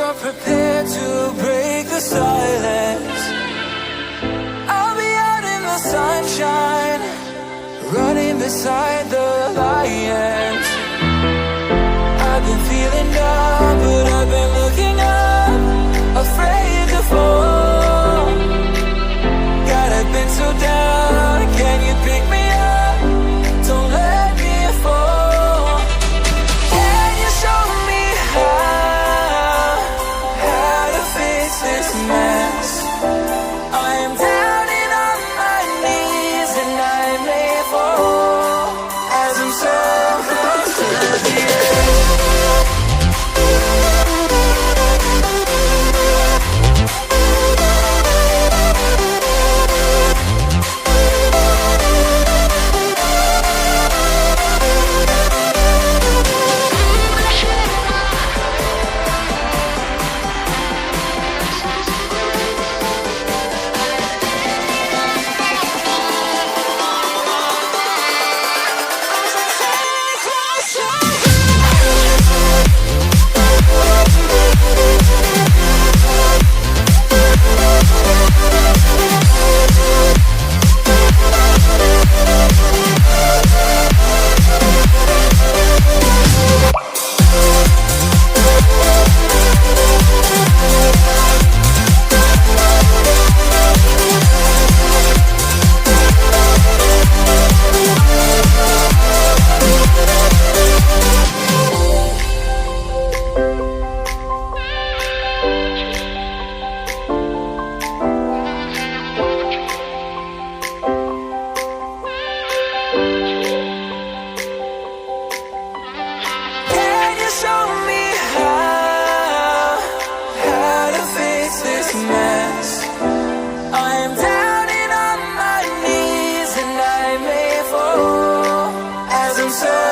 you're prepared to break the silence, I'll be out in the sunshine, running beside the lions. I've been feeling down, but I've been looking up, afraid to fall. God, I've been so down, can you pick me up? Don't let me fall. Can you show me how to fix this mess? I am down and on my knees, and I may fall as I'm so close to the edge. So